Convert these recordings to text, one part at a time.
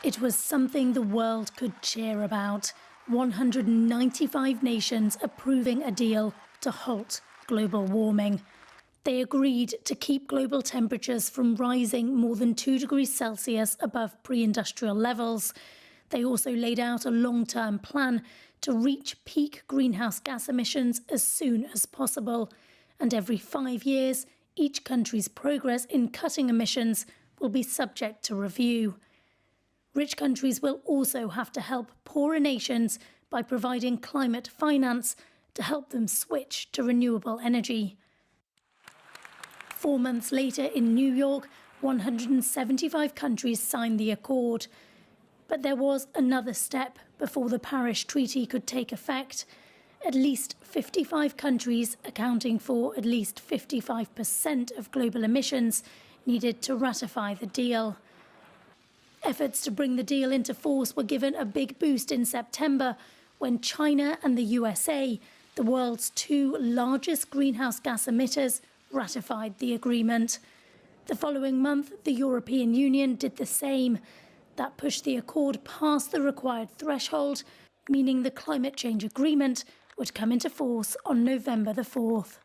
It was something the world could cheer about. 195 nations approving a deal to halt global warming. They agreed to keep global temperatures from rising more than 2 degrees Celsius above pre-industrial levels. They also laid out a long-term plan to reach peak greenhouse gas emissions as soon as possible. And every 5 years, each country's progress in cutting emissions will be subject to review. Rich countries will also have to help poorer nations by providing climate finance to help them switch to renewable energy. 4 months later in New York, 175 countries signed the accord. But there was another step before the Paris Treaty could take effect. At least 55 countries, accounting for at least 55% of global emissions, needed to ratify the deal. Efforts to bring the deal into force were given a big boost in September when China and the USA, the world's two largest greenhouse gas emitters, ratified the agreement. The following month, the European Union did the same. That pushed the accord past the required threshold, meaning the climate change agreement would come into force on November the 4th.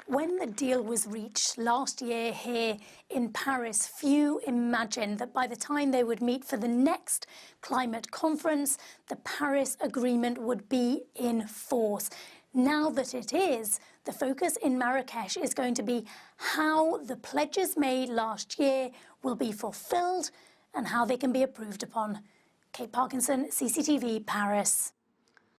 When the deal was reached last year here in Paris, few imagined that by the time they would meet for the next climate conference, the Paris Agreement would be in force. Now that it is, the focus in Marrakesh is going to be how the pledges made last year will be fulfilled and how they can be approved upon. Kate Parkinson, CCTV, Paris.